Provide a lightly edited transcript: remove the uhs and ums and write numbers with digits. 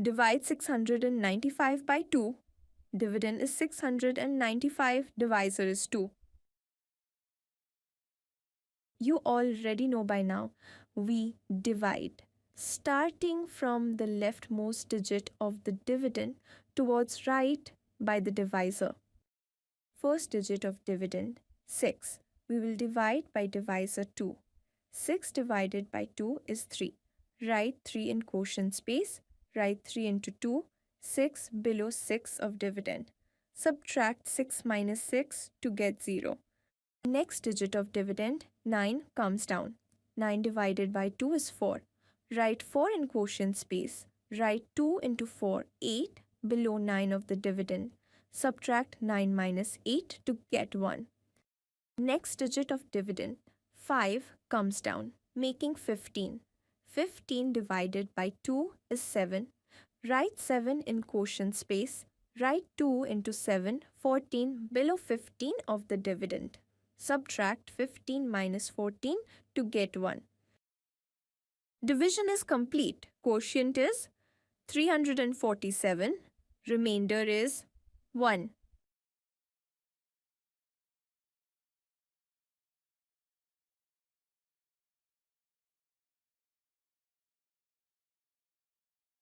Divide 695 by 2. Dividend is 695, divisor is 2. You already know by now, we divide, starting from the leftmost digit of the dividend towards right by the divisor. First digit of dividend, 6. We will divide by divisor 2. 6 divided by 2 is 3. Write 3 in quotient space. Write 3 into 2. 6 below 6 of dividend. Subtract 6 minus 6 to get 0. Next digit of dividend, 9, comes down. 9 divided by 2 is 4. Write 4 in quotient space. Write 2 into 4, 8, below 9 of the dividend. Subtract 9 minus 8 to get 1. Next digit of dividend, 5, comes down, making 15. 15 divided by 2 is 7. Write 7 in quotient space. Write 2 into 7, 14, below 15 of the dividend. Subtract 15 minus 14 to get 1. Division is complete. Quotient is 347. Remainder is 1.